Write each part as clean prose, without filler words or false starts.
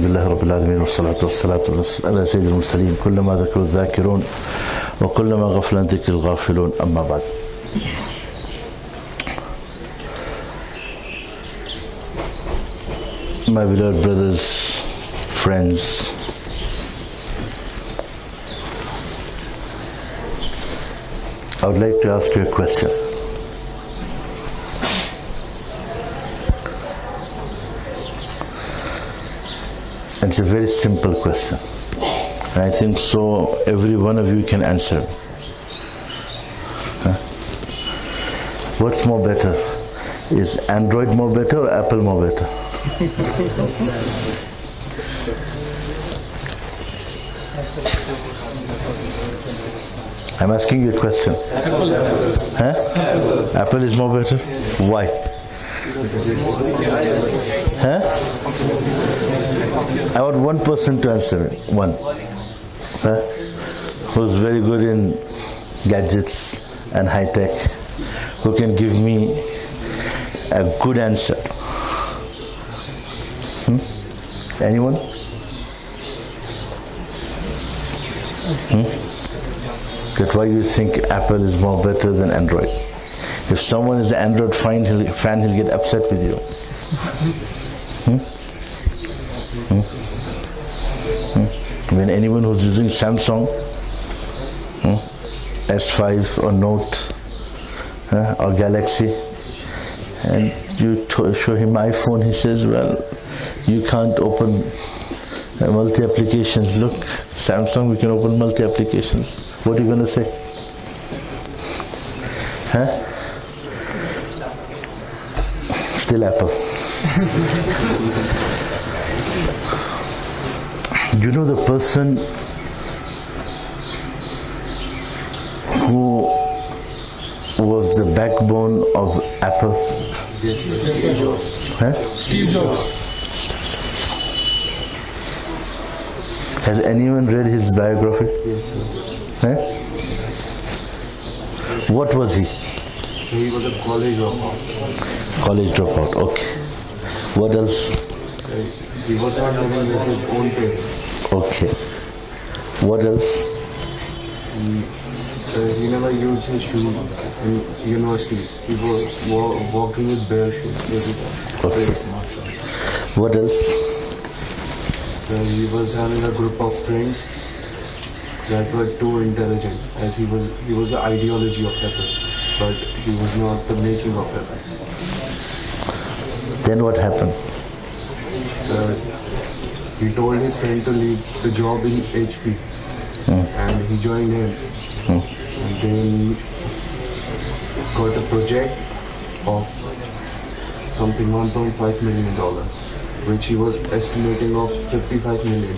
لله رب العالمين والصلاة والسلام على سيد المرسلين كلما ذكر الذاكرون وكلما غفل عن ذكر الغافلون أما بعد. My beloved brothers, friends, I would like to ask you a question. It's a very simple question, and I think so every one of you can answer. What's more better? Is Android more better or Apple more better? I'm asking you a question. Apple is more better? Why? I want one person to answer me. One. Who's very good in gadgets and high tech, who can give me a good answer. Anyone? That's why you think Apple is more better than Android. If someone is an Android fan, he'll get upset with you. When anyone who's using Samsung S5 or Note or Galaxy, and you show him iPhone, he says, well, you can't open multi-applications. Look, Samsung, we can open multi-applications. What are you going to say? Still Apple. You know the person who was the backbone of Apple? Steve Jobs. Steve Jobs. Has anyone read his biography? Yes. What was he? He was a college dropout. College dropout, okay. What else? He was not living with his own parents. Okay. What else? So he never used his shoes in universities. He was walking with bare shoes. Okay. What else? He was having a group of friends that were too intelligent, as he was the ideology of Apple, but he was not the making of Apple. Then what happened? So he told his friend to leave the job in HP, and he joined him. And then got a project of something $1.5 million, which he was estimating of $55 million.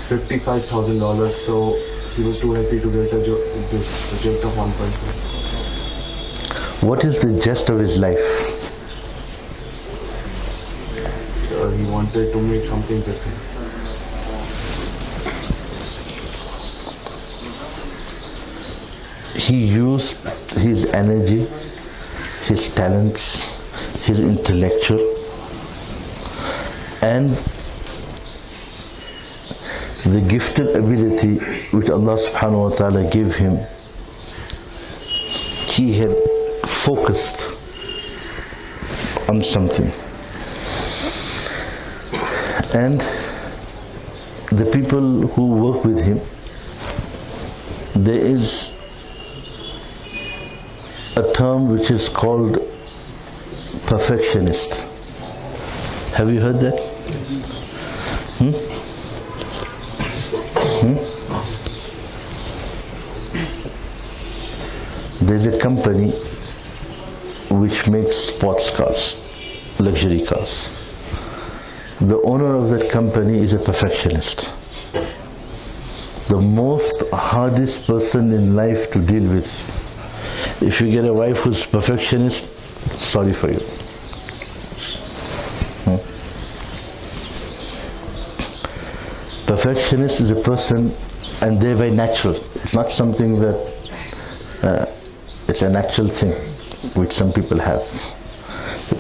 $55,000, so he was too happy to get this project of 1.5. What is the gist of his life? He wanted to make something different. He used his energy, his talents, his intellectual, and the gifted ability which Allah subhanahu wa ta'ala gave him. He had focused on something, and the people who work with him, there is a term which is called perfectionist. Have you heard that? There's a company which makes sports cars, luxury cars. The owner of that company is a perfectionist. The most hardest person in life to deal with. If you get a wife who's perfectionist, sorry for you. Perfectionist is a person, and they're very natural. It's not something that, it's a natural thing which some people have.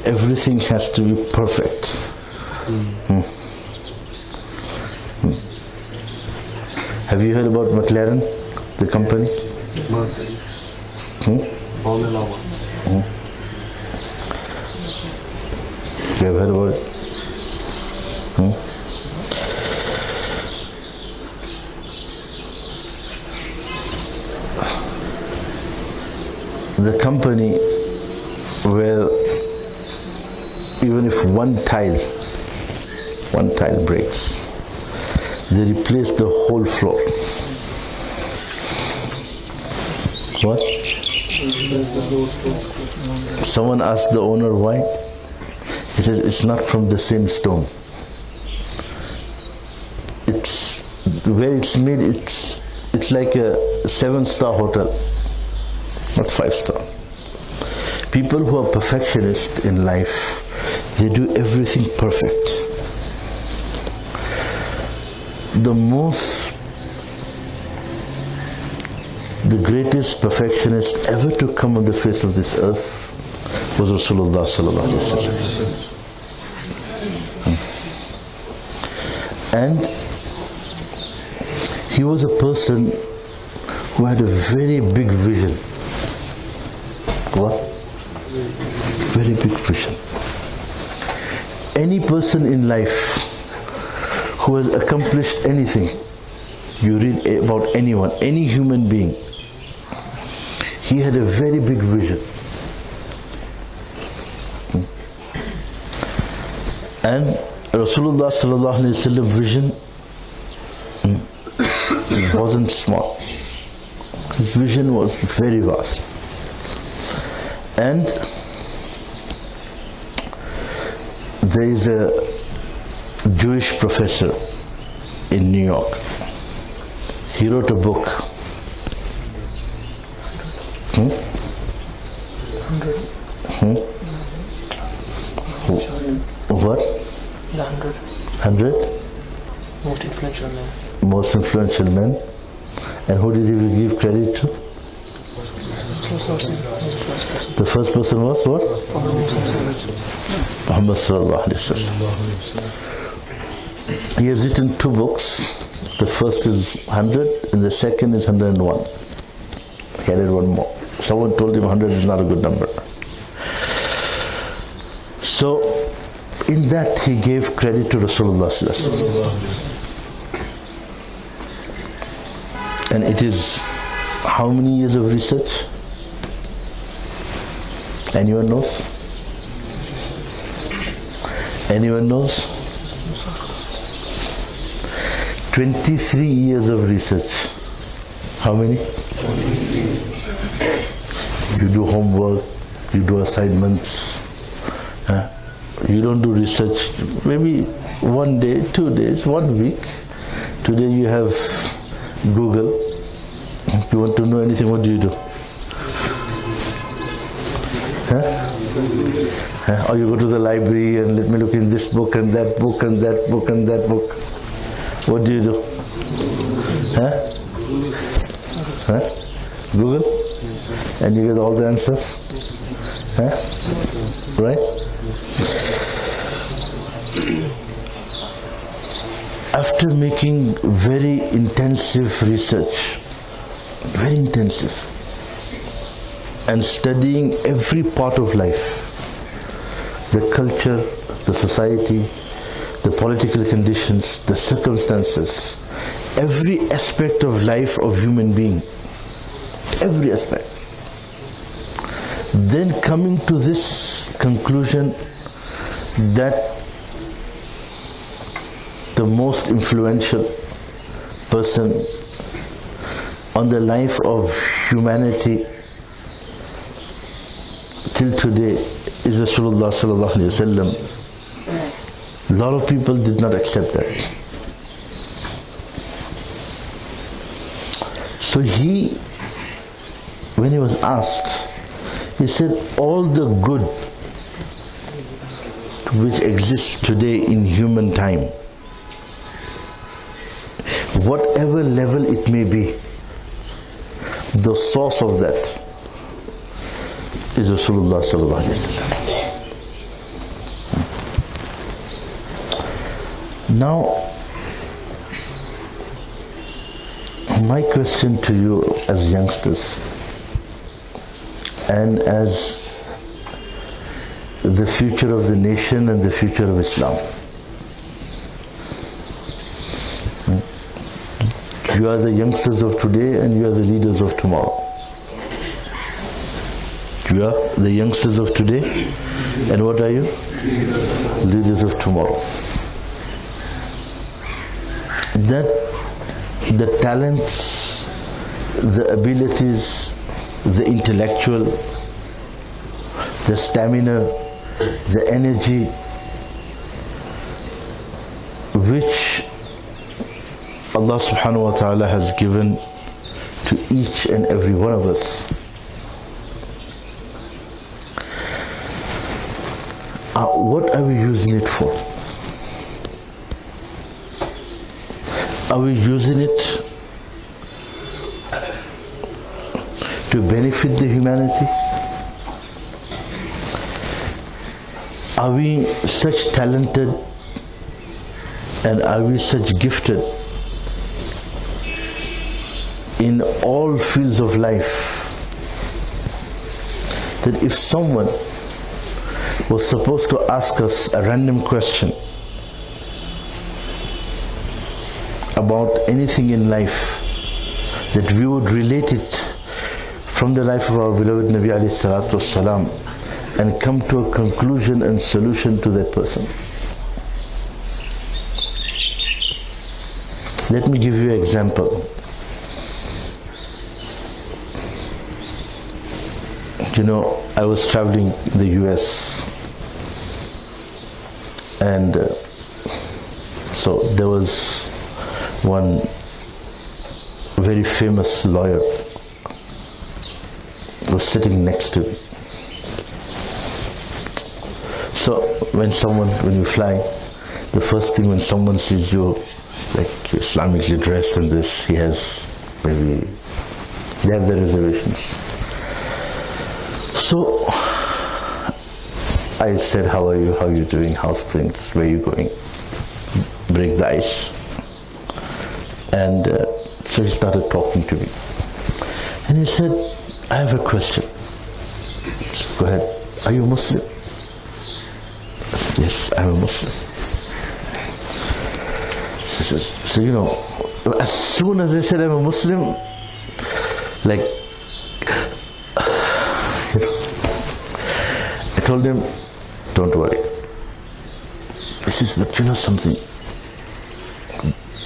Everything has to be perfect. Have you heard about McLaren, the company? Formula One. You have heard about it? The company where even if one tile breaks, they replace the whole floor. What? Someone asked the owner why. He said it's not from the same stone. It's where it's made. It's like a 7-star hotel, not 5-star. People who are perfectionists in life, they do everything perfect. The greatest perfectionist ever to come on the face of this earth was Rasulullah sallallahu alaihi wasallam. And he was a person who had a very big vision. What? Very big vision. Any person in life who has accomplished anything, you read about anyone, any human being, he had a very big vision. And Rasulullah sallallahu alaihi wasallam vision wasn't small. His vision was very vast. And there is a Jewish professor in New York. He wrote a book. What? 100? Most influential men. Most influential men. And who did he give credit to? The first person was what? Muhammad sallallahu alaihi wasallam. He has written 2 books. The first is 100 and the second is 101. He added 1 more. Someone told him 100 is not a good number. So, in that he gave credit to Rasulullah sallallahu alaihi wasallam. And it is how many years of research? Anyone knows? Anyone knows? 23 years of research. How many? You do homework, you do assignments. You don't do research. Maybe 1 day, 2 days, 1 week. Today you have Google. If you want to know anything, what do you do? Or you go to the library and let me look in this book and that book and that book and that book. What do you do? Google? And you get all the answers? Right? After making very intensive research, very intensive, and studying every part of life, the culture, the society, the political conditions, the circumstances, every aspect of life of human being, every aspect. Then coming to this conclusion that the most influential person on the life of humanity till today is Rasulullah sallallahu alaihi wasallam. A lot of people did not accept that. So when he was asked, he said all the good which exists today in human time, whatever level it may be, the source of that is Rasulullah sallallahu alaihi wasallam. Now, my question to you as youngsters and as the future of the nation and the future of Islam. You are the youngsters of today and you are the leaders of tomorrow. You are the youngsters of today and what are you? Leaders of tomorrow. That the talents, the abilities, the intellectual, the stamina, the energy which Allah subhanahu wa ta'ala has given to each and every one of us. What are we using it for? Are we using it to benefit the humanity? Are we such talented and are we such gifted in all fields of life that if someone was supposed to ask us a random question about anything in life, that we would relate it from the life of our beloved Nabi alayhi salatu wasalam and come to a conclusion and solution to that person? Let me give you an example. You know, I was traveling in the US and so there was one very famous lawyer was sitting next to me. So when you fly, the first thing when someone sees you like Islamically dressed in this, they have their reservations. So I said, how are you? How are you doing? How's things? Where are you going? Break the ice. And so he started talking to me. And he said, I have a question. Go ahead. Are you a Muslim? I said, yes, I'm a Muslim. So you know, as soon as I said I'm a Muslim, like, I told him, don't worry. He says, but you know something?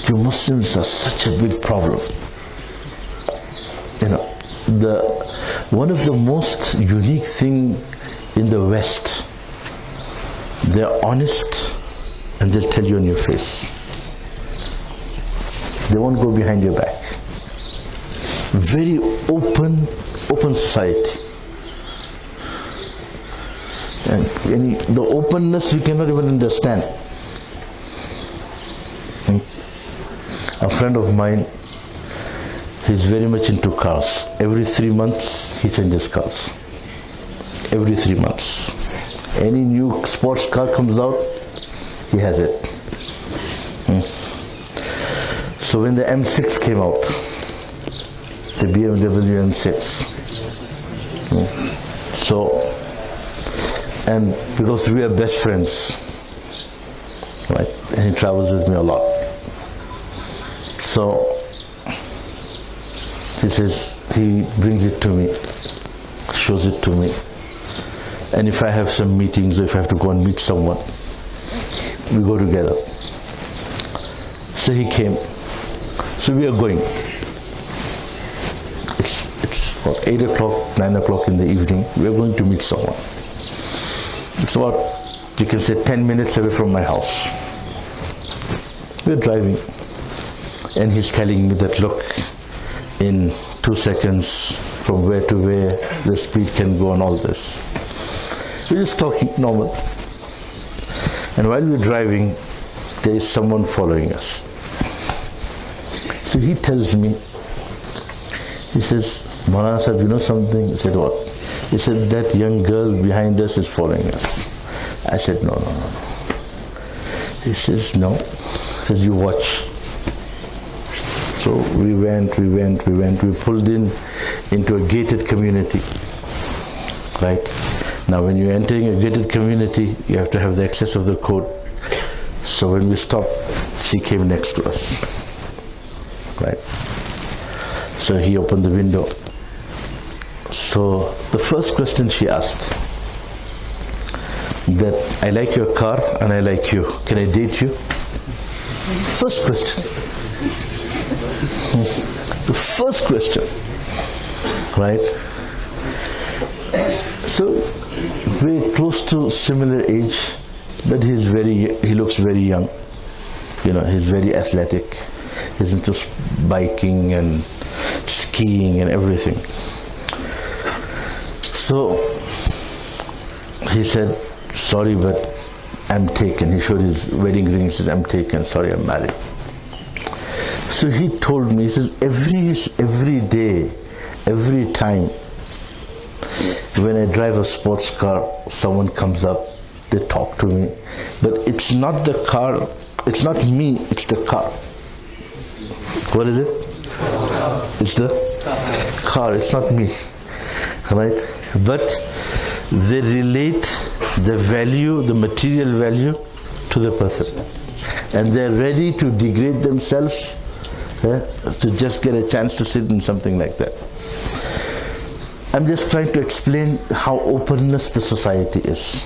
You Muslims are such a big problem. You know, one of the most unique thing in the West, they're honest and they'll tell you on your face. They won't go behind your back. Very open society. And the openness you cannot even understand. A friend of mine, he's very much into cars. Every 3 months he changes cars. Every 3 months. Any new sports car comes out, he has it. So when the M6 came out, the BMW M6. So, and because we are best friends, right? And he travels with me a lot. So he says, he brings it to me, shows it to me. And if I have some meetings or if I have to go and meet someone, we go together. So he came. So we are going. It's about 8 o'clock, 9 o'clock in the evening. We are going to meet someone. It's about, you can say, 10 minutes away from my house. We're driving. And he's telling me that, look, in 2 seconds, from where to where, the speed can go and all this. We're just talking normal. And while we're driving, there is someone following us. So he tells me, he says, Maulana Sahib, you know something? I said, what? He said, that young girl behind us is following us. I said, no. He says, no. says, you watch. So we went, we pulled into a gated community, right? Now when you're entering a gated community, you have to have the access of the code. So when we stopped, she came next to us, right? So he opened the window. So the first question she asked, that I like your car and I like you, can I date you? First question. The first question, right? So we're close to similar age, but he looks very young. You know, he's very athletic. He's into biking and skiing and everything. So he said, sorry, but I'm taken. He showed his wedding ring. He says, I'm taken. Sorry, I'm married. So he told me, he says, every day, every time, when I drive a sports car, someone comes up, they talk to me. But it's not the car, it's not me, it's the car. What is it? It's the car, it's not me. Right? But they relate the value, the material value to the person. And they're ready to degrade themselves to just get a chance to sit in something like that. I'm just trying to explain how openness the society is.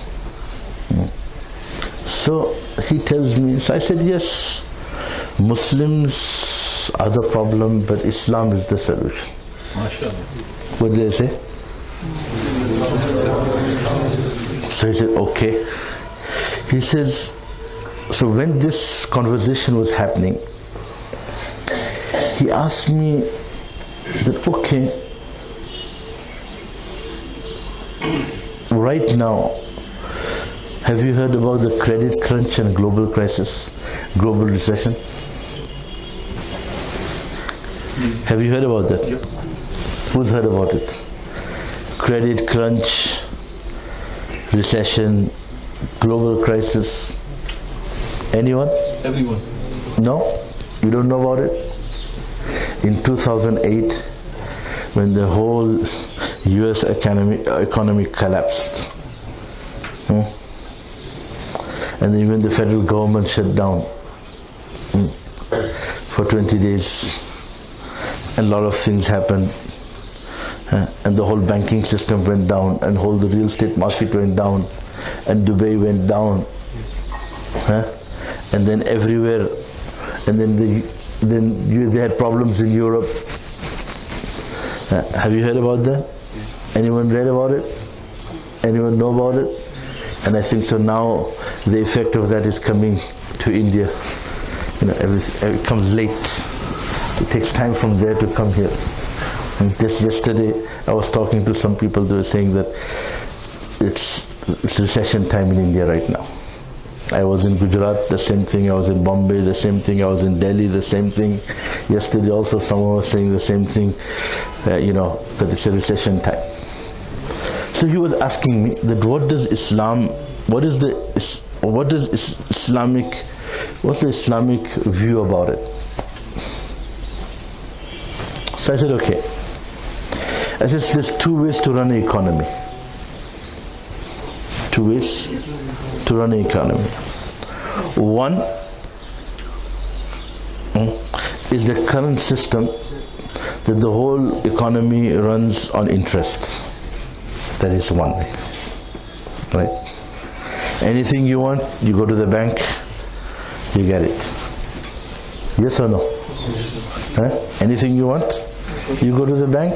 So he tells me, so I said, yes, Muslims are the problem, but Islam is the solution. What did I say? So he said, okay. He says, so when this conversation was happening, he asked me that, okay, right now, have you heard about the credit crunch and global crisis, global recession? Have you heard about that? Who's heard about it? Credit crunch, recession, global crisis. Anyone? Everyone. No? You don't know about it? In 2008, when the whole US economy collapsed, and even the federal government shut down for 20 days, and a lot of things happened, and the whole banking system went down, and the real estate market went down, and Dubai went down, and then everywhere, and then they had problems in Europe. Have you heard about that? Anyone read about it? Anyone know about it? And I think so now the effect of that is coming to India. You know, it comes late. It takes time from there to come here. And just yesterday I was talking to some people, they were saying that it's recession time in India right now. I was in Gujarat, the same thing. I was in Bombay, the same thing. I was in Delhi, the same thing. Yesterday also someone was saying the same thing, that it's a recession time. So he was asking me that what's the Islamic view about it? So I said, okay. I said, there's two ways to run an economy. Two ways to run an economy. One is the current system that the whole economy runs on interest. That is one way, right? Anything you want, you go to the bank, you get it. Yes or no? Anything you want, you go to the bank,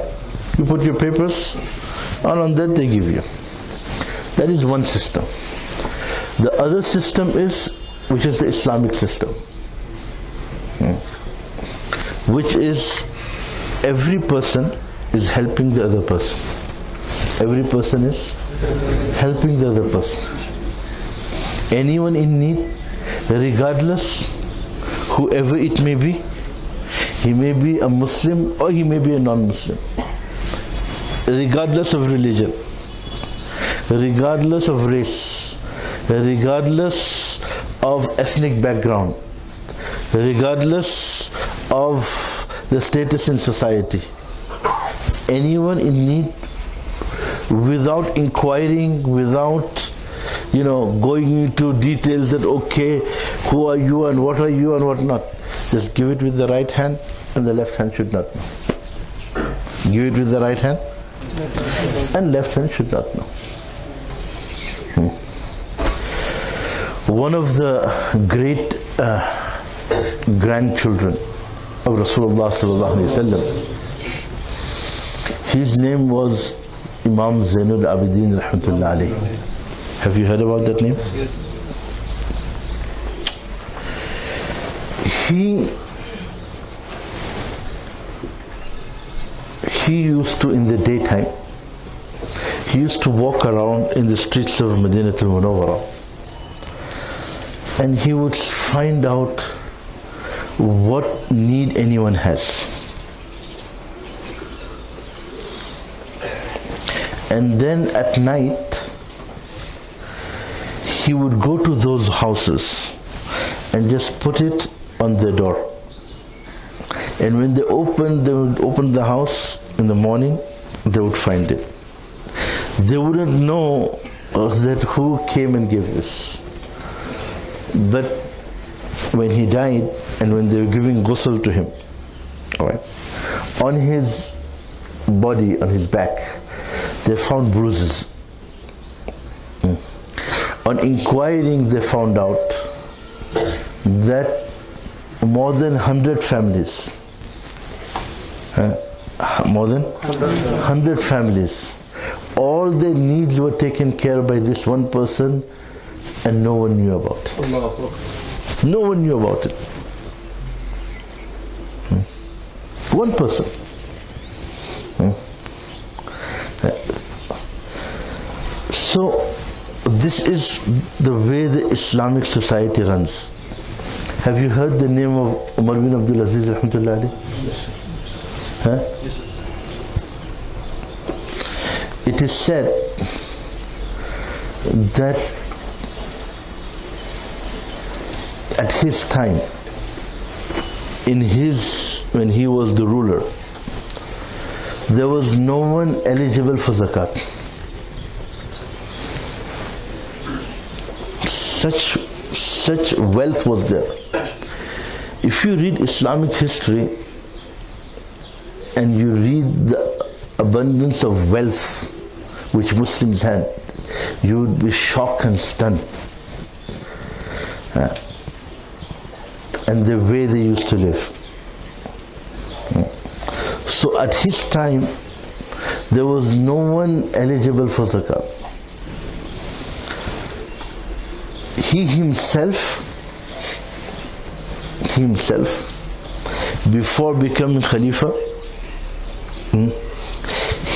you put your papers, and on that they give you. That is one system. The other system is, which is the Islamic system, which is every person is helping the other person. Every person is helping the other person. Anyone in need, regardless, whoever it may be, he may be a Muslim or he may be a non-Muslim, regardless of religion, regardless of race, regardless of ethnic background, regardless of the status in society. Anyone in need, without inquiring, without going into details that okay, who are you and what are you and what not. Just give it with the right hand, and the left hand should not know. Give it with the right hand, and left hand should not know. One of the great grandchildren of Rasulullah sallallahu alaihi wasallam, his name was Imam Zainul Abidin rahmatullah alayhi. Have you heard about that name? He used to, in the daytime, he used to walk around in the streets of Madinatul Munawwara, and he would find out what need anyone has. And then at night, he would go to those houses and just put it on the door. And when they would open the house in the morning, they would find it. They wouldn't know that who came and gave this. But when he died, and when they were giving ghusl to him, on his body, on his back, they found bruises. On inquiring, they found out that more than 100 families, all their needs were taken care of by this one person, and no one knew about it. No one knew about it. One person. So this is the way the Islamic society runs. Have you heard the name of Umar bin Abdul Aziz rahmatullah alayhi? Yes. It is said that at his time, when he was the ruler, there was no one eligible for zakat. Such wealth was there. If you read Islamic history and you read the abundance of wealth which Muslims had, you would be shocked and stunned. And the way they used to live. So at his time, there was no one eligible for zakat. He himself, before becoming Khalifa,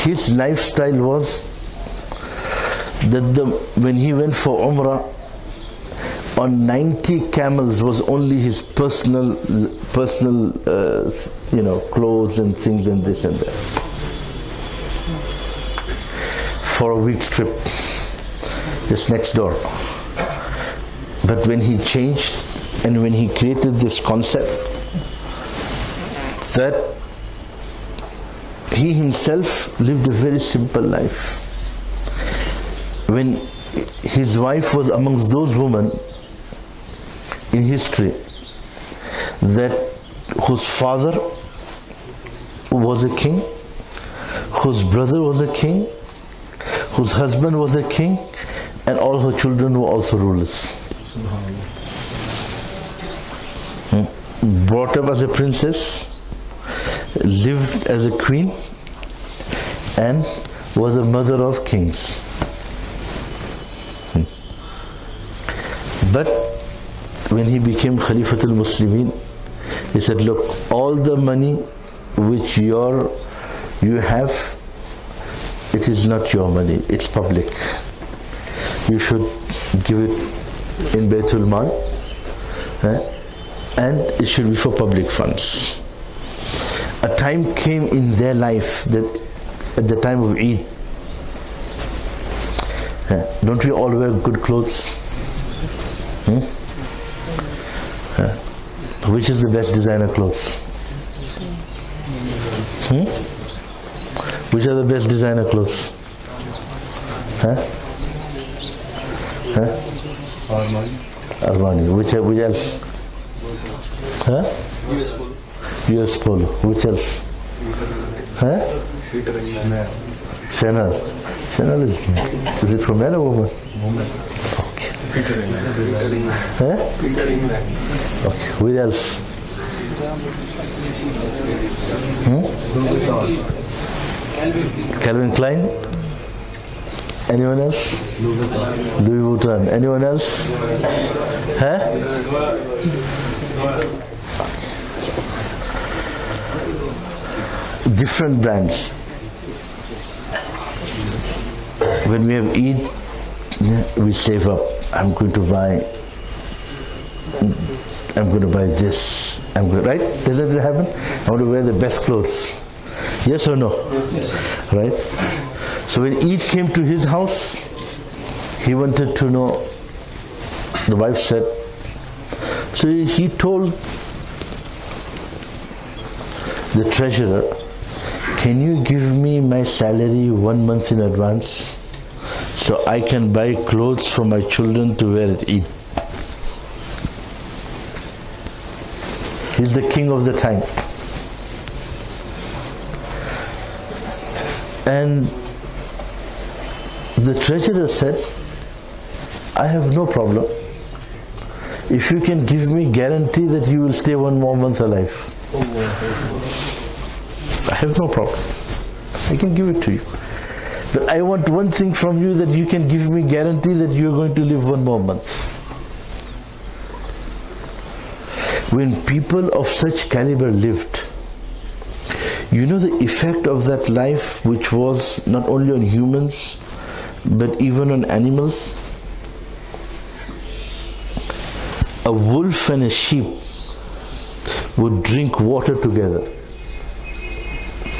his lifestyle was that when he went for Umrah, on 90 camels was only his personal clothes and things and this and that, for a week's trip, just next door. But when he changed and when he created this concept that he himself lived a very simple life, when his wife was amongst those women in history whose father was a king, whose brother was a king, whose husband was a king, and all her children were also rulers. Brought up as a princess, lived as a queen, and was a mother of kings. But when he became Khalifatul Muslimin, he said, look, all the money which you have, it is not your money, it's public. You should give it in Baitul Mal, and it should be for public funds. A time came in their life that at the time of Eid, don't we all wear good clothes? Which is the best designer clothes? Which are the best designer clothes? Armani. Which else? US Polo. Which else? Chanel. Chanel is it for men or women? Women. Okay. Okay. What else? Calvin Klein? Anyone else? Louis Vuitton. Anyone else? Different brands. When we have Eid, we save up. I'm going to buy this. Right? Does that happen? I want to wear the best clothes. Yes or no? Yes. Right? So when Eid came to his house, he wanted to know, the wife said, so he told the treasurer, can you give me my salary 1 month in advance so I can buy clothes for my children to wear at Eid? He's the king of the time. And the treasurer said, I have no problem if you can give me guarantee that you will stay 1 more month alive. I have no problem. I can give it to you. But I want one thing from you, that you can give me guarantee that you are going to live 1 more month. When people of such caliber lived, you know the effect of that life, which was not only on humans but even on animals? A wolf and a sheep would drink water together.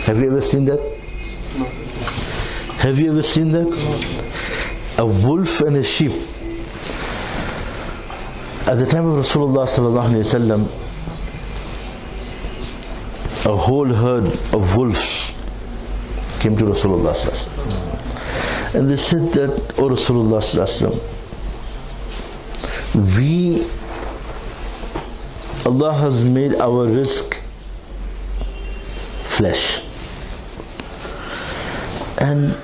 Have you ever seen that? No. Have you ever seen that? A wolf and a sheep. At the time of Rasulullah sallallahu alaihi wasallam, a whole herd of wolves came to Rasulullah sallallahu alaihi wasallam. And they said that, O Rasulullah sallallahu alaihi wasallam, Allah has made our rizq flesh, and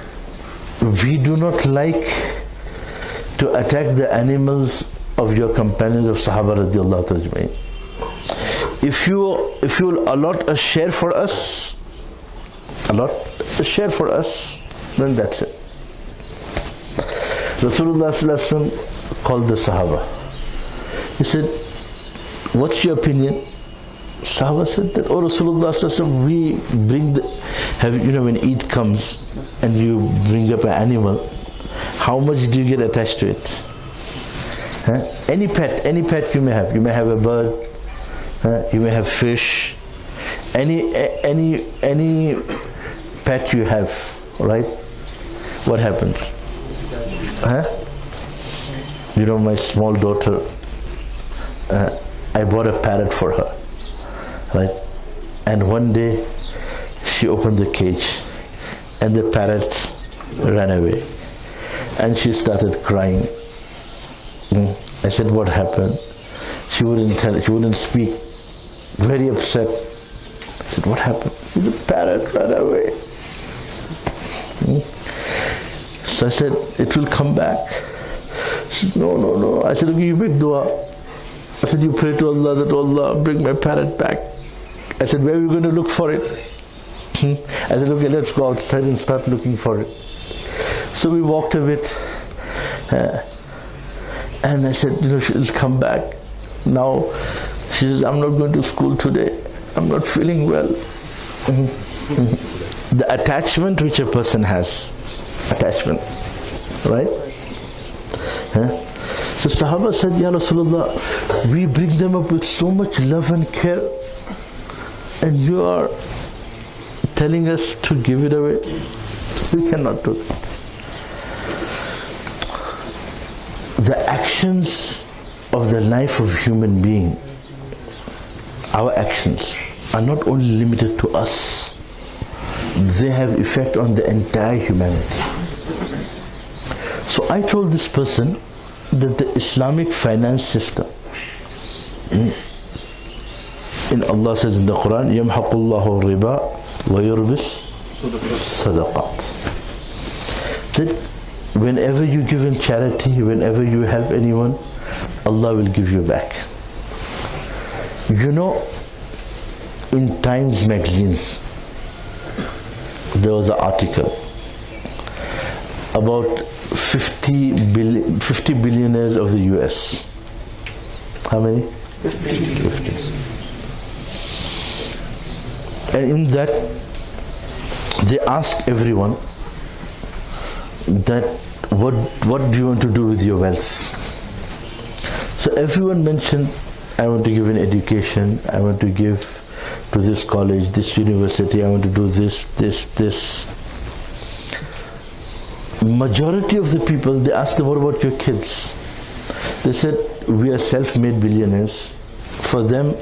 we do not like to attack the animals of your companions of Sahaba radiallahu ta'ala. If you will allot a share for us, then that's it. Rasulullah sallallahu alaihi wasallam called the Sahaba. He said, what's your opinion? Sahaba said that, oh Rasulullah sallallahu alaihi wasallam, we bring when Eid comes and you bring up an animal, how much do you get attached to it? Any pet you may have. You may have a bird, you may have fish, any pet you have, right? What happens? You know, my small daughter, I bought a parrot for her, right? And one day she opened the cage and the parrot ran away and she started crying. I said, what happened? She wouldn't tell it, she wouldn't speak. Very upset. I said, what happened? The parrot ran away. So I said, it will come back. She said, no. I said, okay, you make dua. I said, you pray to Allah that, Allah, bring my parrot back. I said, where are we going to look for it? I said, okay, let's go outside and start looking for it. So we walked a bit. And I said, she'll come back. Now, she says, I'm not going to school today. I'm not feeling well. The attachment which a person has. Attachment. Right? So Sahaba said, Ya Rasulullah, we bring them up with so much love and care, and you are telling us to give it away. We cannot do that. The actions of the life of human being our actions are not only limited to us, they have effect on the entire humanity. So I told this person that the Islamic finance system, in Allah says in the Quran, يَمْحَقُ اللَّهُ الرِّبَا وَيُرْبِسْ صَدَقَاتٍ. That whenever you give in charity, whenever you help anyone, Allah will give you back. You know, in Times magazines, there was an article about 50 billionaires of the US. How many? 50. And in that, they asked everyone that what do you want to do with your wealth? So everyone mentioned, I want to give an education, I want to give to this college, this university, I want to do this. Majority of the people, they asked them, what about your kids? They said, we are self-made billionaires. For them,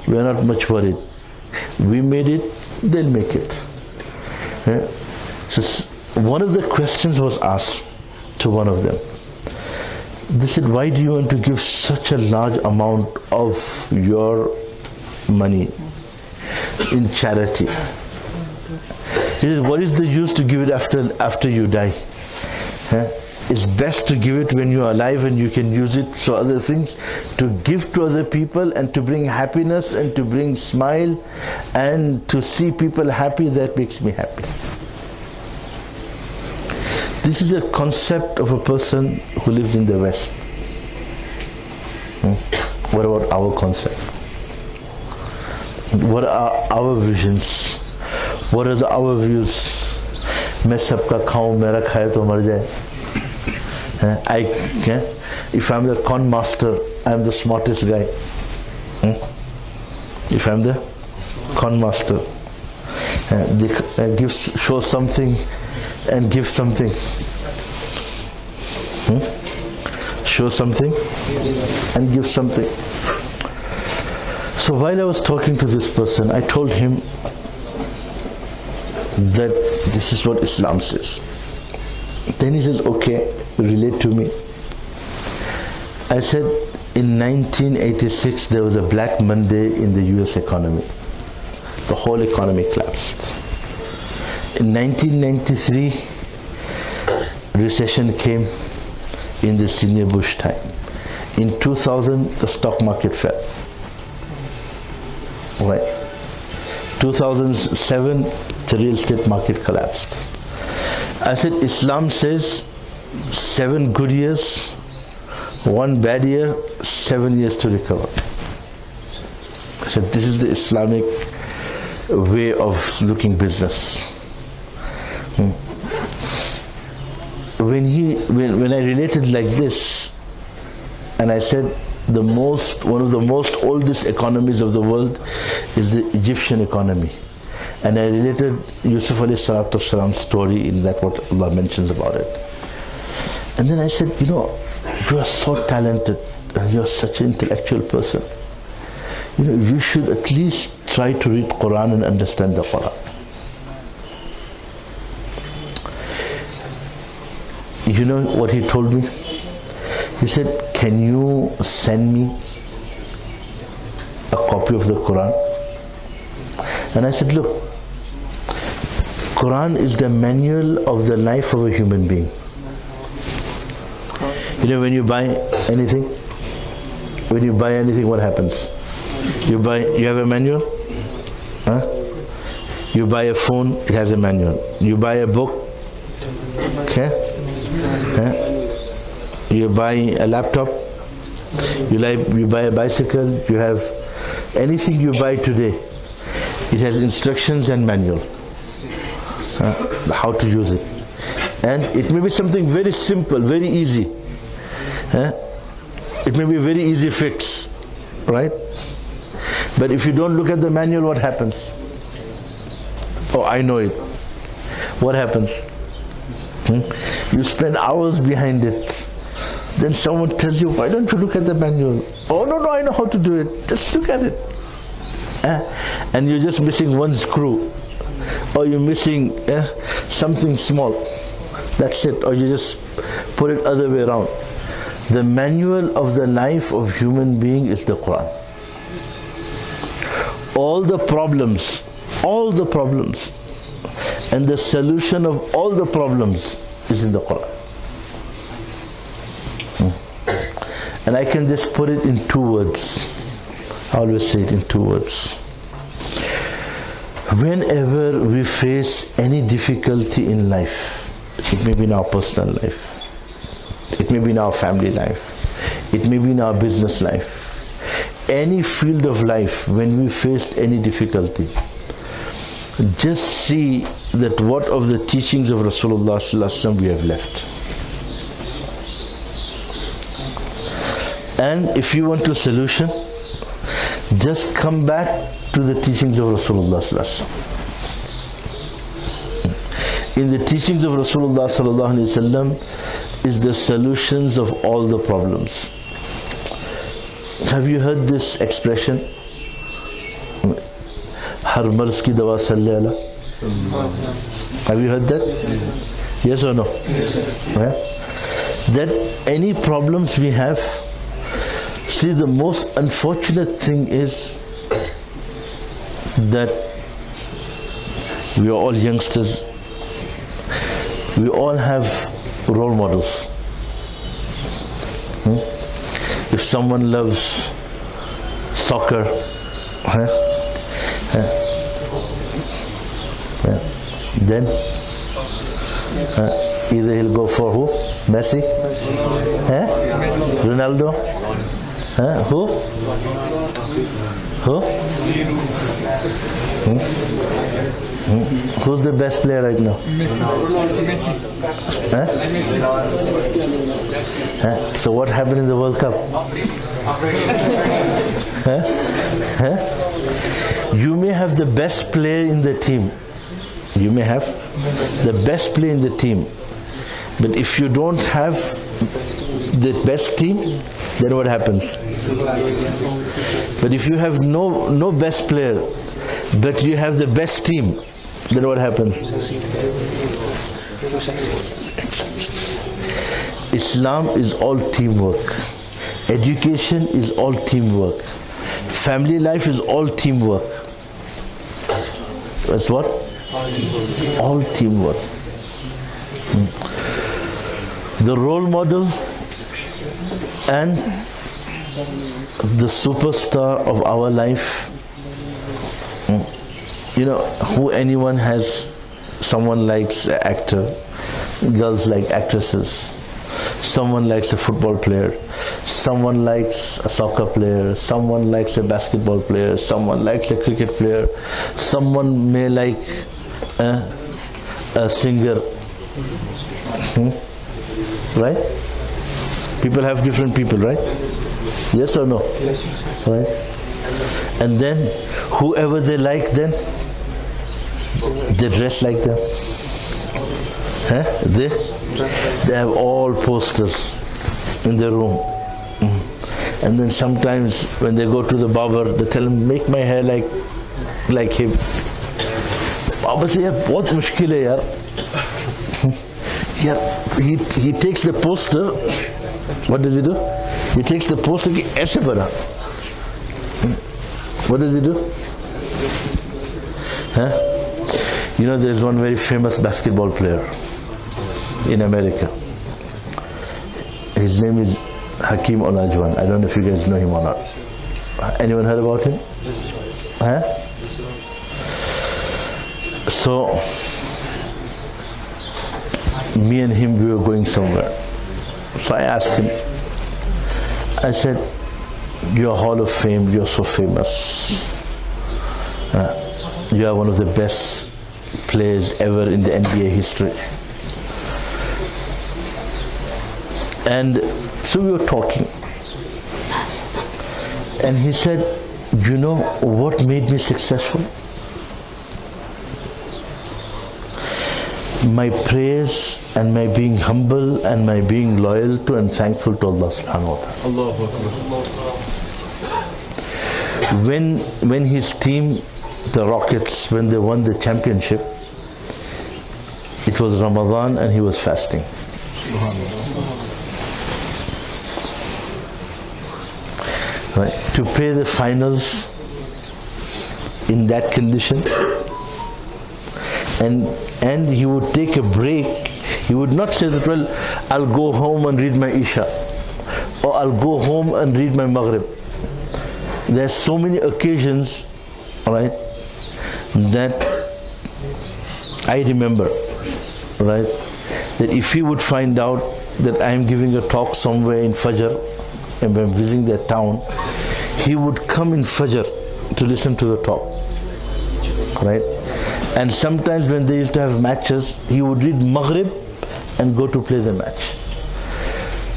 we are not much worried. We made it, they'll make it. Yeah? So one of the questions was asked to one of them. They said, why do you want to give such a large amount of your money in charity? He said, what is the use to give it after you die? It's best to give it when you are alive and you can use it for other things, to give to other people and to bring happiness and to bring smile and to see people happy. That makes me happy. This is a concept of a person who lives in the West. What about our concept? What are our visions? What are our views? मैं सबका खाऊं, मेरा खाए तो मर जाए. If I'm the con master, I'm the smartest guy. If I'm the con master, show something and give something. Show something and give something. So while I was talking to this person, I told him that this is what Islam says. Then he says, okay, relate to me. I said, in 1986 there was a Black Monday in the US economy. The whole economy collapsed. In 1993, recession came in the senior Bush time. In 2000, the stock market fell. Right. 2007, the real estate market collapsed. I said, Islam says 7 good years, 1 bad year, 7 years to recover. I said, this is the Islamic way of looking business. When I related like this, and I said, one of the most oldest economies of the world is the Egyptian economy. And I related Yusuf alayhi salatu wasalam's story in that what Allah mentions about it. And then I said, you are so talented and you are such an intellectual person. You should at least try to read Quran and understand the Quran. You know what he told me? He said, can you send me a copy of the Quran? And I said, look, Quran is the manual of the life of a human being. When you buy anything, what happens? You have a manual? You buy a phone, it has a manual. You buy a book, okay? You buy a laptop, you buy a bicycle, you have anything you buy today, it has instructions and manual. How to use it. And it may be something very simple, very easy. It may be a very easy fix, right? But if you don't look at the manual, what happens? Oh, I know it. What happens? You spend hours behind it. Then someone tells you, why don't you look at the manual? Oh, no, I know how to do it. Just look at it. and you're just missing one screw, or you're missing something small, that's it, or you just put it other way around. The manual of the life of human being is the Quran. All the problems, and the solution of all the problems is in the Quran. And I can just put it in 2 words. I always say it in 2 words. Whenever we face any difficulty in life, it may be in our personal life, it may be in our family life, it may be in our business life, any field of life, when we faced any difficulty, just see that what of the teachings of Rasulullah sallallahu alaihi wasallam we have left. And if you want a solution, just come back to the teachings of Rasulullah sallallahu alaihi wasallam. In the teachings of Rasulullah sallallahu alaihi wasallam is the solutions of all the problems. Have you heard this expression? Har marz ki dawa salli ala. Have you heard that? Yes or no? Yeah? That any problems we have, see, the most unfortunate thing is that we are all youngsters. We all have role models. If someone loves soccer, then either he'll go for who? Messi? Ronaldo? Who? Who's the best player right now? So what happened in the World Cup? You may have the best player in the team. You may have the best player in the team. But if you don't have the best team, then what happens? But if you have no best player, but you have the best team, then what happens? Islam is all teamwork. Education is all teamwork. Family life is all teamwork. That's what? All teamwork. The role model and the superstar of our life, who anyone has, someone likes an actor, girls like actresses, someone likes a football player, someone likes a soccer player, someone likes a basketball player, someone likes a cricket player, someone may like a singer, right? People have different people, right? Yes or no? Right? And then whoever they like, then they dress like them. They have all posters in their room. And then sometimes when they go to the barber, they tell him, make my hair like him. Baba says, yaar, bahut mushkil hai yaar. He takes the poster. What does he do? He takes the poster ki aise bana. What does he do? There's one very famous basketball player in America. His name is Hakeem Olajuwon. I don't know if you guys know him or not. Anyone heard about him? So, me and him, we were going somewhere. So I asked him, I said, you're Hall of Fame, you're so famous. You are one of the best players ever in the NBA history. And so we were talking. And he said, you know what made me successful? My prayers and my being humble and my being loyal to and thankful to Allah subhanahu wa ta'ala. when his team, the Rockets, when they won the championship, it was Ramadan and he was fasting. Right, to play the finals in that condition, and he would take a break. He would not say that, well, I'll go home and read my Isha, or I'll go home and read my Maghrib. There's so many occasions, right, that I remember, right, that if he would find out that I'm giving a talk somewhere in Fajr and I'm visiting their town, he would come in Fajr to listen to the talk, right? And sometimes when they used to have matches, he would read Maghrib and go to play the match.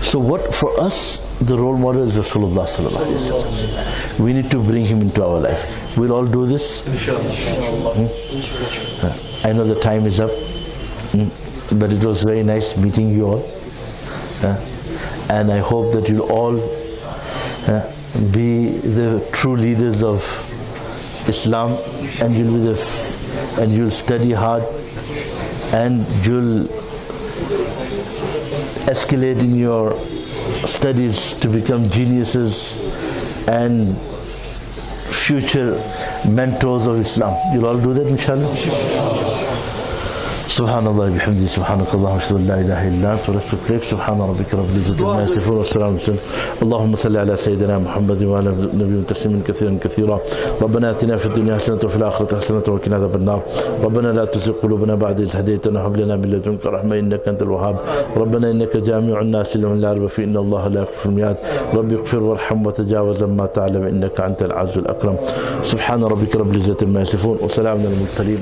So what for us, the role model is Rasulullah sallallahu alaihi wasallam. We need to bring him into our life. We'll all do this. I know the time is up, but it was very nice meeting you all. And I hope that you'll all be the true leaders of Islam, and you'll study hard, and you'll escalate in your studies to become geniuses and future mentors of Islam. You'll all do that, inshallah. Subhanallah bihamdi, subhanakallah, wa shadu la ilaha illa anta, wa nastaghfiruka. Subhana rabbika rabbil izzati amma yasifun, wa salamun ala al-mursalin. Allahumma salli ala sayyidina Muhammad wa ala nabiyyin tasliman kathiran kathira. Rabbana atina fid dunya hasanatan wa fil akhirati hasanatan wa qina adhaban nar. Rabbana la tuzigh qulubana ba'da idh hadaytana wa hab lana min ladunka rahmatan innaka antal wahhab. Rabbana innaka jami'un nas li yawmin la rayba fihi inna Allaha la yukhlifu al-mi'ad. Rabbi ighfir warham wa tajawaz amma ta'lam innaka antal 'azizul akram. Subhana rabbika rabbil izzati amma yasifun, wa salamun ala al-mursalin.